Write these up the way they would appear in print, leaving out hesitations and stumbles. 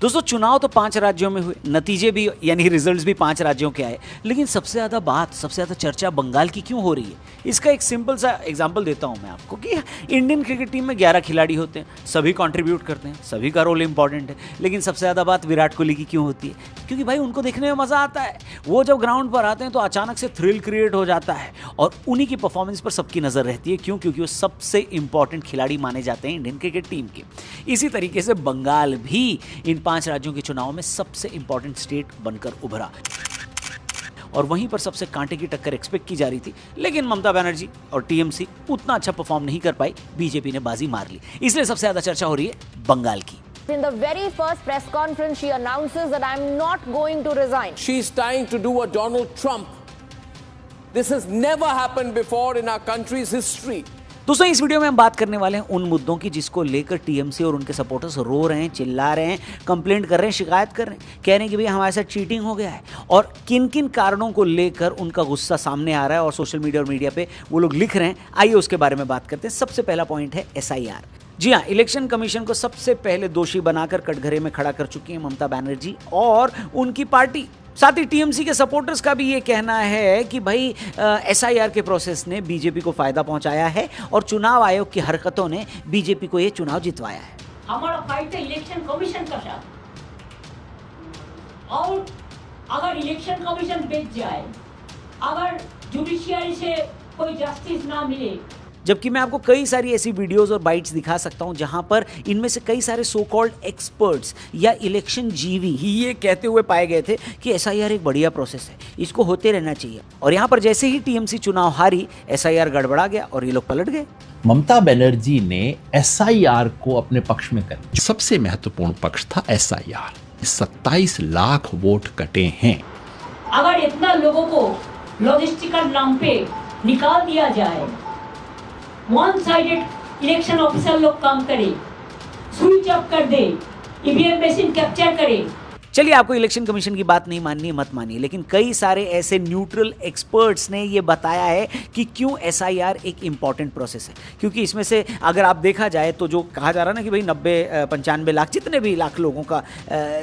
दोस्तों चुनाव तो 5 राज्यों में हुए, नतीजे भी यानी रिजल्ट्स भी 5 राज्यों के आए, लेकिन सबसे ज़्यादा चर्चा बंगाल की क्यों हो रही है? इसका एक सिंपल सा एग्जांपल देता हूं मैं आपको कि इंडियन क्रिकेट टीम में 11 खिलाड़ी होते हैं, सभी कंट्रीब्यूट करते हैं, सभी का रोल इंपॉर्टेंट है, लेकिन सबसे ज़्यादा बात विराट कोहली की क्यों होती है? क्योंकि भाई उनको देखने में मज़ा आता है, वो जब ग्राउंड पर आते हैं तो अचानक से थ्रिल क्रिएट हो जाता है और उन्हीं की परफॉर्मेंस पर सबकी नज़र रहती है। क्यों? क्योंकि वो सबसे इंपॉर्टेंट खिलाड़ी माने जाते हैं इंडियन क्रिकेट टीम के। इसी तरीके से बंगाल भी इन 5 राज्यों के चुनाव में सबसे इंपॉर्टेंट स्टेट बनकर उभरा और वहीं पर सबसे कांटे की टक्कर एक्सपेक्ट की जा रही थी, लेकिन ममता बनर्जी और टीएमसी उतना अच्छा परफॉर्म नहीं कर पाई, बीजेपी ने बाजी मार ली। इसलिए सबसे ज्यादा चर्चा हो रही है बंगाल की। In the very first press conference, she announces that I'm not going to resign. She's trying to do a Donald Trump. This has never happened before in our country's history. दोस्तों इस वीडियो में हम बात करने वाले हैं उन मुद्दों की जिसको लेकर टीएमसी और उनके सपोर्टर्स रो रहे हैं, चिल्ला रहे हैं, कंप्लेंट कर रहे हैं, शिकायत कर रहे हैं, कह रहे हैं कि भैया हमारे साथ चीटिंग हो गया है और किन किन कारणों को लेकर उनका गुस्सा सामने आ रहा है और सोशल मीडिया और मीडिया पे वो लोग लिख रहे हैं। आइए उसके बारे में बात करते हैं। सबसे पहला पॉइंट है SIR। जी हाँ, इलेक्शन कमीशन को सबसे पहले दोषी बनाकर कटघरे में खड़ा कर चुकी है ममता बनर्जी और उनकी पार्टी। साथ ही टीएमसी के सपोर्टर्स का भी ये कहना है कि भाई SIR के प्रोसेस ने बीजेपी को फायदा पहुंचाया है और चुनाव आयोग की हरकतों ने बीजेपी को ये चुनाव जितवाया है। हमारा फाइट है इलेक्शन कमीशन का साथ, और अगर इलेक्शन कमीशन बेच जाए, अगर जुडिशियरी से कोई जस्टिस ना मिले, जबकि मैं आपको कई सारी ऐसी वीडियोस और बाइट्स दिखा सकता हूं जहां पर इनमें से कई सारे सो कॉल्ड एक्सपर्ट्स या इलेक्शन जीवी ही ये कहते हुए पाए गए थे कि SIR एक बढ़िया प्रोसेस है, इसको होते रहना चाहिए। और यहां पर जैसे ही टीएमसी चुनाव हारी, SIR गड़बड़ा गया और ये लोग पलट गए। ममता बनर्जी ने SIR को अपने पक्ष में कर, सबसे महत्वपूर्ण पक्ष था SIR। 27 लाख वोट कटे हैं। अगर इतना लोगों को लॉजिस्टिकल नाम पे निकाल दिया जाए, वन साइडेड इलेक्शन ऑफिसर लोग काम करे, स्विच ऑफ कर दे, ईवीएम मशीन कैप्चर करे। चलिए आपको इलेक्शन कमीशन की बात नहीं माननी है, मत मानिए, लेकिन कई सारे ऐसे न्यूट्रल एक्सपर्ट्स ने ये बताया है कि क्यों SIR एक इंपॉर्टेंट प्रोसेस है। क्योंकि इसमें से अगर आप देखा जाए तो जो कहा जा रहा है ना कि भाई 90-95 लाख जितने भी लाख लोगों का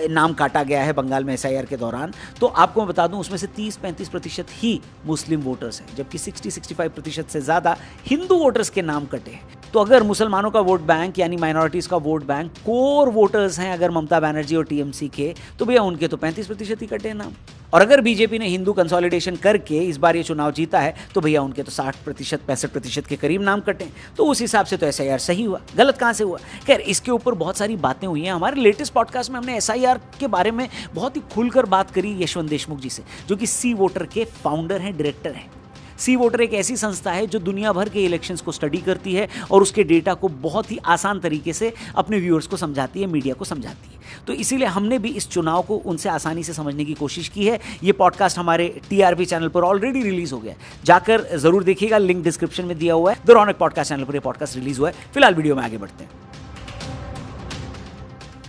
नाम काटा गया है बंगाल में SIR के दौरान, तो आपको मैं बता दूं उसमें से 30-35% ही मुस्लिम वोटर्स हैं, जबकि 60-65% से ज़्यादा हिंदू वोटर्स के नाम कटे हैं। तो अगर मुसलमानों का वोट बैंक यानी माइनॉरिटीज़ का वोट बैंक कोर वोटर्स हैं अगर ममता बनर्जी और टीएमसी के, तो भैया उनके तो 35% ही कटे नाम। और अगर बीजेपी ने हिंदू कंसोलिडेशन करके इस बार ये चुनाव जीता है तो भैया उनके तो 60% 65% के करीब नाम कटे। तो उस हिसाब से तो SIR सही हुआ, गलत कहाँ से हुआ? खैर इसके ऊपर बहुत सारी बातें हुई हैं। हमारे लेटेस्ट पॉडकास्ट में हमने SIR के बारे में बहुत ही खुलकर बात करी यशवंत देशमुख जी से, जो कि सी वोटर के फाउंडर हैं, डायरेक्टर हैं। सी वोटर एक ऐसी संस्था है जो दुनिया भर के इलेक्शंस को स्टडी करती है और उसके डेटा को बहुत ही आसान तरीके से अपने व्यूअर्स को समझाती है, मीडिया को समझाती है। तो इसीलिए हमने भी इस चुनाव को उनसे आसानी से समझने की कोशिश की है। ये पॉडकास्ट हमारे TRP चैनल पर ऑलरेडी रिलीज हो गया है, जाकर जरूर देखिएगा, लिंक डिस्क्रिप्शन में दिया हुआ है। द रौनक पॉडकास्ट चैनल पर यह पॉडकास्ट रिलीज हुआ है। फिलहाल वीडियो में आगे बढ़ते हैं।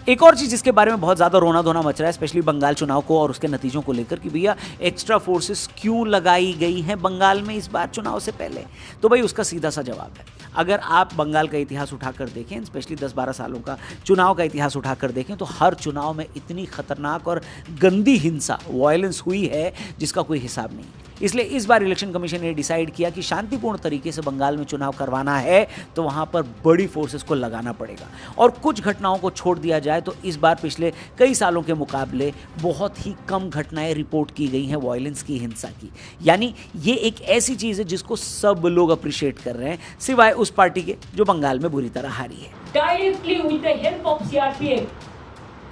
एक और चीज़ जिसके बारे में बहुत ज़्यादा रोना धोना मच रहा है, स्पेशली बंगाल चुनाव को और उसके नतीजों को लेकर कि भैया एक्स्ट्रा फोर्सेस क्यों लगाई गई हैं बंगाल में इस बार चुनाव से पहले। तो भाई उसका सीधा सा जवाब है, अगर आप बंगाल का इतिहास उठाकर देखें, स्पेशली 10-12 सालों का चुनाव का इतिहास उठाकर देखें, तो हर चुनाव में इतनी खतरनाक और गंदी हिंसा, वायलेंस हुई है जिसका कोई हिसाब नहीं। इसलिए इस बार इलेक्शन कमीशन ने डिसाइड किया कि शांतिपूर्ण तरीके से बंगाल में चुनाव करवाना है तो वहां पर बड़ी फोर्सेस को लगाना पड़ेगा। और कुछ घटनाओं को छोड़ दिया जाए तो इस बार पिछले कई सालों के मुकाबले बहुत ही कम घटनाएं रिपोर्ट की गई हैं वायलेंस की, हिंसा की। यानी ये एक ऐसी चीज़ है जिसको सब लोग अप्रिशिएट कर रहे हैं, सिवाय उस पार्टी के जो बंगाल में बुरी तरह हारी है। Directly with the help of CRPF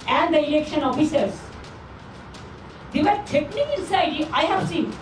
and the election officers, they were threatening inside. I have seen.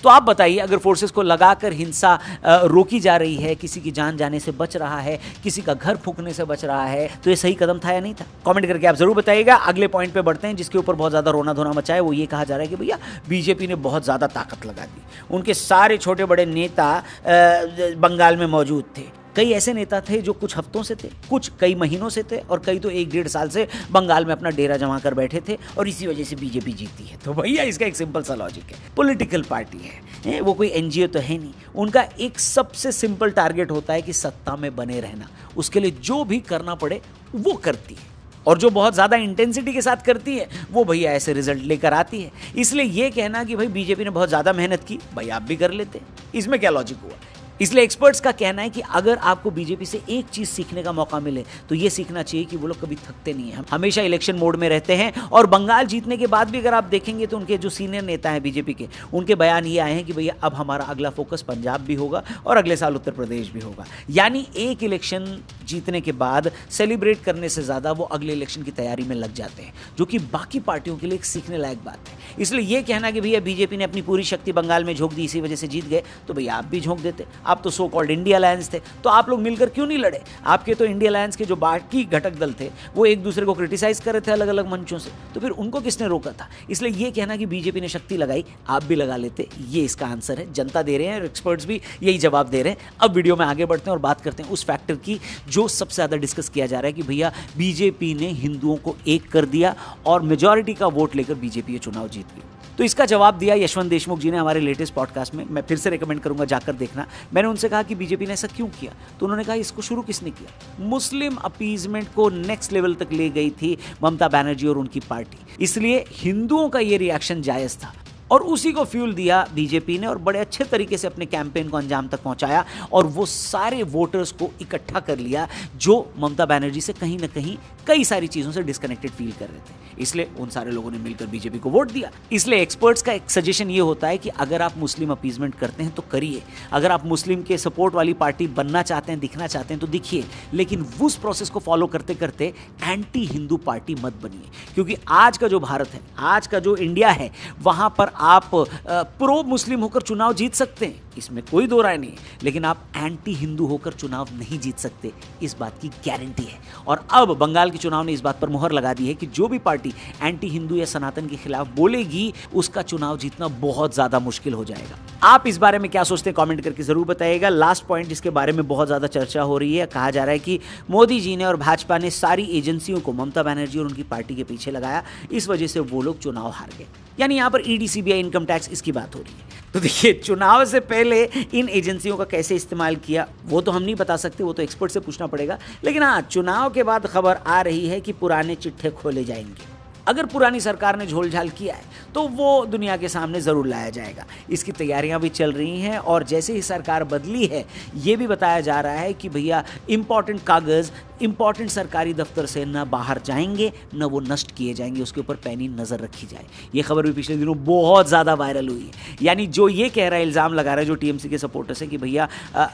तो आप बताइए, अगर फोर्सेस को लगाकर हिंसा रोकी जा रही है, किसी की जान जाने से बच रहा है, किसी का घर फूकने से बच रहा है, तो ये सही कदम था या नहीं था? कमेंट करके आप जरूर बताइएगा। अगले पॉइंट पे बढ़ते हैं जिसके ऊपर बहुत ज़्यादा रोना धोना मचा है। वो ये कहा जा रहा है कि भैया बीजेपी ने बहुत ज़्यादा ताकत लगा दी, उनके सारे छोटे बड़े नेता बंगाल में मौजूद थे। कई ऐसे नेता थे जो कुछ हफ्तों से थे, कुछ कई महीनों से थे और कई तो 1-1.5 साल से बंगाल में अपना डेरा जमा कर बैठे थे और इसी वजह से बीजेपी जीती है। तो भैया इसका एक सिंपल सा लॉजिक है, पॉलिटिकल पार्टी है, वो कोई एनजीओ तो है नहीं। उनका एक सबसे सिंपल टारगेट होता है कि सत्ता में बने रहना, उसके लिए जो भी करना पड़े वो करती है। और जो बहुत ज़्यादा इंटेंसिटी के साथ करती है वो भैया ऐसे रिजल्ट लेकर आती है। इसलिए ये कहना कि भाई बीजेपी ने बहुत ज़्यादा मेहनत की, भाई आप भी कर लेते, इसमें क्या लॉजिक हुआ? इसलिए एक्सपर्ट्स का कहना है कि अगर आपको बीजेपी से एक चीज सीखने का मौका मिले तो ये सीखना चाहिए कि वो लोग कभी थकते नहीं हैं, हमेशा इलेक्शन मोड में रहते हैं। और बंगाल जीतने के बाद भी अगर आप देखेंगे तो उनके जो सीनियर नेता हैं बीजेपी के, उनके बयान ये आए हैं कि भैया अब हमारा अगला फोकस पंजाब भी होगा और अगले साल उत्तर प्रदेश भी होगा। यानी एक इलेक्शन जीतने के बाद सेलिब्रेट करने से ज्यादा वो अगले इलेक्शन की तैयारी में लग जाते हैं, जो कि बाकी पार्टियों के लिए एक सीखने लायक बात है। इसलिए ये कहना कि भैया बीजेपी ने अपनी पूरी शक्ति बंगाल में झोंक दी, इसी वजह से जीत गए, तो भैया आप भी झोंक देते। आप तो सो कॉल्ड इंडिया अलायंस थे, तो आप लोग मिलकर क्यों नहीं लड़े? आपके तो इंडिया अलायंस के जो बाकी घटक दल थे वो एक दूसरे को क्रिटिसाइज कर रहे थे अलग अलग मंचों से, तो फिर उनको किसने रोका था? इसलिए ये कहना कि बीजेपी ने शक्ति लगाई, आप भी लगा लेते, ये इसका आंसर है। जनता दे रहे हैं, एक्सपर्ट्स भी यही जवाब दे रहे हैं। अब वीडियो में आगे बढ़ते हैं और बात करते हैं उस फैक्टर की जो सबसे ज्यादा डिस्कस किया जा रहा है कि भैया बीजेपी ने हिंदुओं को एक कर दिया और मेजॉरिटी का वोट लेकर बीजेपी ये चुनाव जीत गई। तो इसका जवाब दिया यशवंत देशमुख जी ने हमारे लेटेस्ट पॉडकास्ट में। मैं फिर से रेकमेंड करूंगा जाकर देखना। मैंने उनसे कहा कि बीजेपी ने ऐसा क्यों किया, तो उन्होंने कहा इसको शुरू किसने किया? मुस्लिम अपीजमेंट को नेक्स्ट लेवल तक ले गई थी ममता बनर्जी और उनकी पार्टी, इसलिए हिंदुओं का ये रिएक्शन जायज था और उसी को फ्यूल दिया बीजेपी ने और बड़े अच्छे तरीके से अपने कैंपेन को अंजाम तक पहुंचाया और वो सारे वोटर्स को इकट्ठा कर लिया जो ममता बनर्जी से कहीं ना कहीं कई सारी चीजों से डिस्कनेक्टेड फील कर रहे थे। इसलिए उन सारे लोगों ने मिलकर बीजेपी को वोट दिया। इसलिए एक्सपर्ट्स का एक सजेशन ये होता है कि अगर आप मुस्लिम अपीजमेंट करते हैं तो करिए, अगर आप मुस्लिम के सपोर्ट वाली पार्टी बनना चाहते हैं, दिखना चाहते हैं तो दिखिए, लेकिन उस प्रोसेस को फॉलो करते करते एंटी हिंदू पार्टी मत बनिए, क्योंकि आज का जो भारत है, आज का जो इंडिया है, वहां पर आप प्रो मुस्लिम होकर चुनाव जीत सकते हैं, इसमें कोई दो राय नहीं, लेकिन आप एंटी हिंदू होकर चुनाव नहीं जीत सकते, इस बात की गारंटी है। और अब बंगाल के चुनाव ने इस बात पर मुहर लगा दी है कि जो भी पार्टी एंटी हिंदू या सनातन के खिलाफ बोलेगी उसका चुनाव जीतना बहुत ज्यादा मुश्किल हो जाएगा। आप इस बारे में क्या सोचते हैं कमेंट करके जरूर बताइएगा। लास्ट पॉइंट जिसके बारे में बहुत ज्यादा चर्चा हो रही है, कहा जा रहा है कि मोदी जी ने और भाजपा ने सारी एजेंसियों को ममता बनर्जी और उनकी पार्टी के पीछे लगाया, इस वजह से वो लोग चुनाव हार गए। यानी यहां पर ईडी, सीबीआई, इनकम टैक्स, इसकी बात हो रही है। तो देखिए, चुनाव से पहले इन एजेंसियों का कैसे इस्तेमाल किया वो तो हम नहीं बता सकते, वो तो एक्सपर्ट से पूछना पड़ेगा। लेकिन हाँ, चुनाव के बाद खबर आ रही है कि पुराने चिट्ठे खोले जाएंगे। अगर पुरानी सरकार ने झोलझाल किया है तो वो दुनिया के सामने ज़रूर लाया जाएगा। इसकी तैयारियां भी चल रही हैं और जैसे ही सरकार बदली है ये भी बताया जा रहा है कि भैया इंपॉर्टेंट कागज़ इंपॉर्टेंट सरकारी दफ्तर से न बाहर जाएंगे न वो नष्ट किए जाएंगे, उसके ऊपर पैनी नज़र रखी जाए। ये खबर भी पिछले दिनों बहुत ज़्यादा वायरल हुई है। यानी जो ये कह रहा है, इल्ज़ाम लगा रहा है जो टीएमसी के सपोर्टर्स हैं कि भैया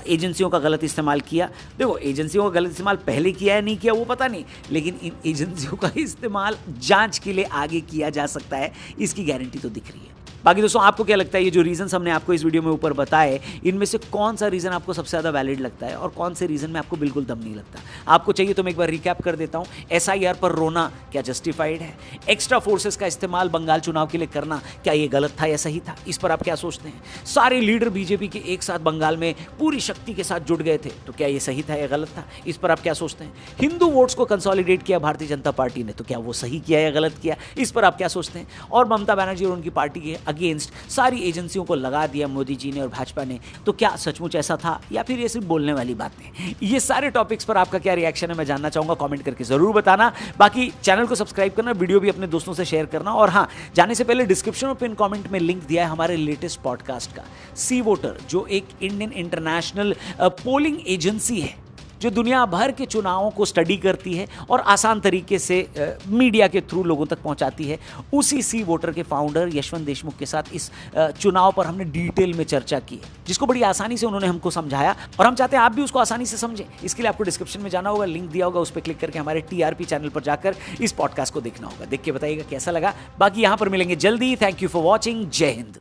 एजेंसियों का गलत इस्तेमाल किया। देखो, एजेंसियों का गलत इस्तेमाल पहले किया है नहीं किया वो पता नहीं, लेकिन इन एजेंसियों का इस्तेमाल जांच के लिए आगे किया जा सकता है, इसकी गारंटी तो दिख रही है। बाकी दोस्तों, आपको क्या लगता है ये जो रीजन हमने आपको इस वीडियो में ऊपर बताए, इनमें से कौन सा रीजन आपको सबसे ज़्यादा वैलिड लगता है और कौन से रीजन में आपको बिल्कुल दम नहीं लगता? आपको चाहिए तो मैं एक बार रिकैप कर देता हूं। एसआईआर पर रोना क्या जस्टिफाइड है? एक्स्ट्रा फोर्सेस का इस्तेमाल बंगाल चुनाव के लिए करना क्या ये गलत था या सही था? इस पर आप क्या सोचते हैं? सारे लीडर बीजेपी के एक साथ बंगाल में पूरी शक्ति के साथ जुट गए थे, तो क्या ये सही था या गलत था? इस पर आप क्या सोचते हैं? हिंदू वोट्स को कंसोलिडेट किया भारतीय जनता पार्टी ने, तो क्या वो सही किया या गलत किया? इस पर आप क्या सोचते हैं? और ममता बनर्जी और उनकी पार्टी के अगेंस्ट सारी एजेंसियों को लगा दिया मोदी जी ने और भाजपा ने, तो क्या सचमुच ऐसा था या फिर ये सिर्फ बोलने वाली बातें? ये सारे टॉपिक्स पर आपका क्या रिएक्शन है मैं जानना चाहूंगा, कमेंट करके जरूर बताना। बाकी चैनल को सब्सक्राइब करना, वीडियो भी अपने दोस्तों से शेयर करना, और हाँ, जाने से पहले डिस्क्रिप्शन और पिन कमेंट में लिंक दिया है हमारे लेटेस्ट पॉडकास्ट का, सी वोटर, जो एक इंडियन इंटरनेशनल पोलिंग एजेंसी है जो दुनिया भर के चुनावों को स्टडी करती है और आसान तरीके से मीडिया के थ्रू लोगों तक पहुंचाती है। उसी सी वोटर के फाउंडर यशवंत देशमुख के साथ इस चुनाव पर हमने डिटेल में चर्चा की है, जिसको बड़ी आसानी से उन्होंने हमको समझाया और हम चाहते हैं आप भी उसको आसानी से समझें। इसके लिए आपको डिस्क्रिप्शन में जाना होगा, लिंक दिया होगा, उस पर क्लिक करके हमारे टीआरपी चैनल पर जाकर इस पॉडकास्ट को देखना होगा। देख के बताइएगा कैसा लगा। बाकी यहां पर मिलेंगे जल्दी। Thank you for watching. जय हिंद।